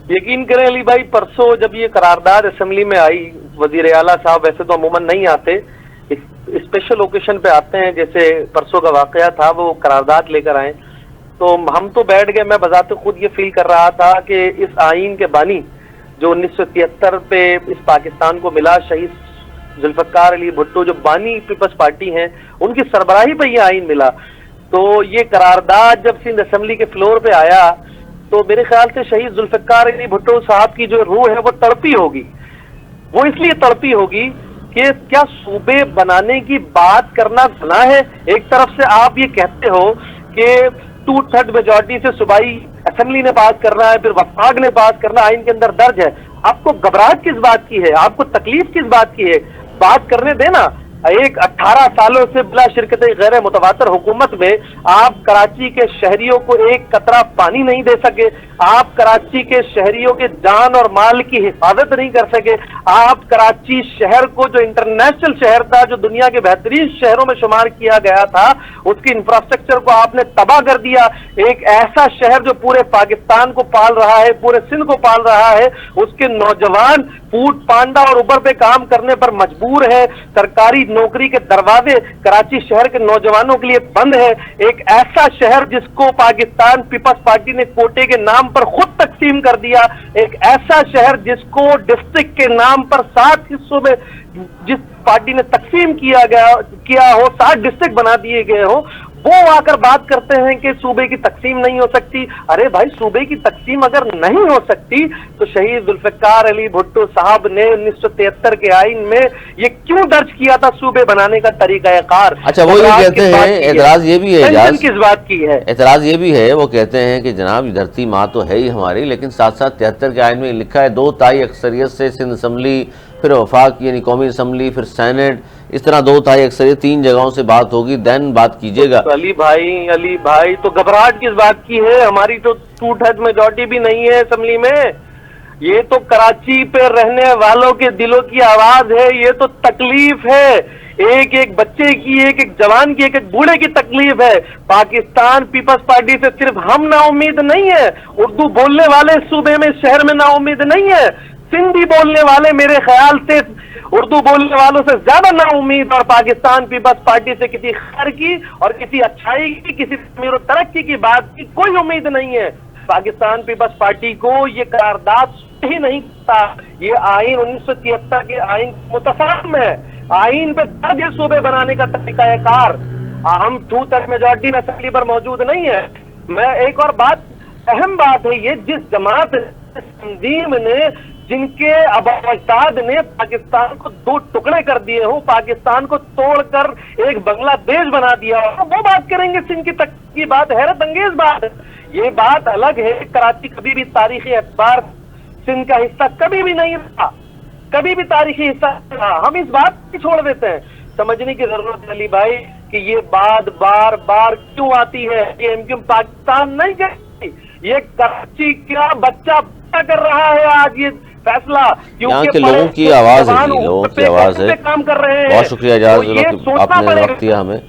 यकीन करें अली भाई, परसों जब ये करारदाद असेंबली में आई, वजीर आला साहब वैसे तो अमूमन नहीं आते, स्पेशल ओकेशन पे आते हैं, जैसे परसों का वाकया था वो करारदाद लेकर आए, तो हम तो बैठ गए। मैं बजाते खुद ये फील कर रहा था कि इस आइन के बानी जो 1973 पे इस पाकिस्तान को मिला, शहीद जुल्फकार अली भुट्टो जो बानी पीपल्स पार्टी हैं, उनकी सरबराही पे ये आइन मिला। तो ये करारदाद जब सिंध असेंबली के फ्लोर पे आया तो मेरे ख्याल से शहीद जुल्फकार अली भुट्टो साहब की जो रूह है वो तड़पी होगी। वो इसलिए तड़पी होगी कि क्या सूबे बनाने की बात करना गुनाह है? एक तरफ से आप ये कहते हो कि 2/3 मेजॉरिटी से सूबाई असेंबली ने पास करना है, फिर वफाक ने पास करना, आइन के अंदर दर्ज है। आपको घबराहट किस बात की है? आपको तकलीफ किस बात की है? बात करने देना। एक 18 सालों से बिला शिरकत गैर मुतवातर हुकूमत में आप कराची के शहरियों को एक कतरा पानी नहीं दे सके, आप कराची के शहरियों के जान और माल की हिफाजत नहीं कर सके, आप कराची शहर को जो इंटरनेशनल शहर था, जो दुनिया के बेहतरीन शहरों में शुमार किया गया था, उसकी इंफ्रास्ट्रक्चर को आपने तबाह कर दिया। एक ऐसा शहर जो पूरे पाकिस्तान को पाल रहा है, पूरे सिंध को पाल रहा है, उसके नौजवान फूट पांडा और ऊबर पे काम करने पर मजबूर है। सरकारी नौकरी के दरवाजे कराची शहर के नौजवानों के लिए बंद है। एक ऐसा शहर जिसको पाकिस्तान पीपल्स पार्टी ने कोटे के नाम पर खुद तकसीम कर दिया, एक ऐसा शहर जिसको डिस्ट्रिक्ट के नाम पर 7 हिस्सों में जिस पार्टी ने तकसीम किया हो, 7 डिस्ट्रिक्ट बना दिए गए हो, वो आकर बात करते हैं कि सूबे की तकसीम नहीं हो सकती। अरे भाई, सूबे की तकसीम अगर नहीं हो सकती तो शहीद जुल्फकार अली भुट्टो साहब ने 1973 के आइन में ये क्यों दर्ज किया था सूबे बनाने का तरीकाकार? अच्छा, वो ये कहते हैं, एतराज ये भी है, किस बात की है? एतराज ये भी है, वो कहते हैं कि जनाब ये धरती माँ तो है ही हमारी, लेकिन साथ साथ 73 के आइन में लिखा है 2 तिहाई अक्सरियत से सिंध असम्बली, फिर वफाक यानी कौमी असम्बली, फिर सेनेट, इस तरह 2 तिहाई अक्सरियत 3 जगहों से बात होगी, देन बात कीजिएगा। तो अली भाई तो घबराहट किस बात की है? हमारी तो 2/3 मेजॉरिटी भी नहीं है असेंबली में। ये तो कराची पे रहने वालों के दिलों की आवाज है, ये तो तकलीफ है, एक एक बच्चे की, एक एक जवान की, एक एक बूढ़े की तकलीफ है। पाकिस्तान पीपल्स पार्टी से सिर्फ हम ना उम्मीद नहीं है, उर्दू बोलने वाले सूबे में शहर में ना उम्मीद नहीं है, सिंधी बोलने वाले मेरे ख्याल से उर्दू बोलने वालों से ज्यादा ना उम्मीद और पाकिस्तान पीपल्स पार्टी से किसी खैर की और किसी अच्छाई की, किसी अमीर और तरक्की की बात की कोई उम्मीद नहीं है। पाकिस्तान पीपल्स पार्टी को ये करारदाद ही नहीं था। ये आइन 1973 के आइन मुतफाहम है, आइन पे दर्ज है सूबे बनाने का तरीकाकार। हम 2/3 मेजॉरिटी में असेंबली पर मौजूद नहीं है। मैं एक और बात, अहम बात है ये, जिस जमात तंजीम ने, जिनके अजदाद ने पाकिस्तान को 2 टुकड़े कर दिए हो, पाकिस्तान को तोड़कर एक बांग्लादेश बना दिया हो, वो बात करेंगे सिंध की बात हैरत अंगेज बात है। ये बात अलग है, कराची कभी भी तारीखी एतबार सिंध का हिस्सा कभी भी नहीं रहा, कभी भी तारीखी हिस्सा नहीं रहा। हम इस बात को छोड़ देते हैं। समझने की जरूरत है अली भाई कि ये बात बार बार क्यों आती है। ये एमक्यू पाकिस्तान नहीं करती, ये कराची का बच्चा कर रहा है आज ये फैसला, यहाँ के लोगों की आवाज है, लोगों की आवाज है। काम कर रहे हैं। बहुत शुक्रिया इजाज़, आपने वक्त दिया हमें।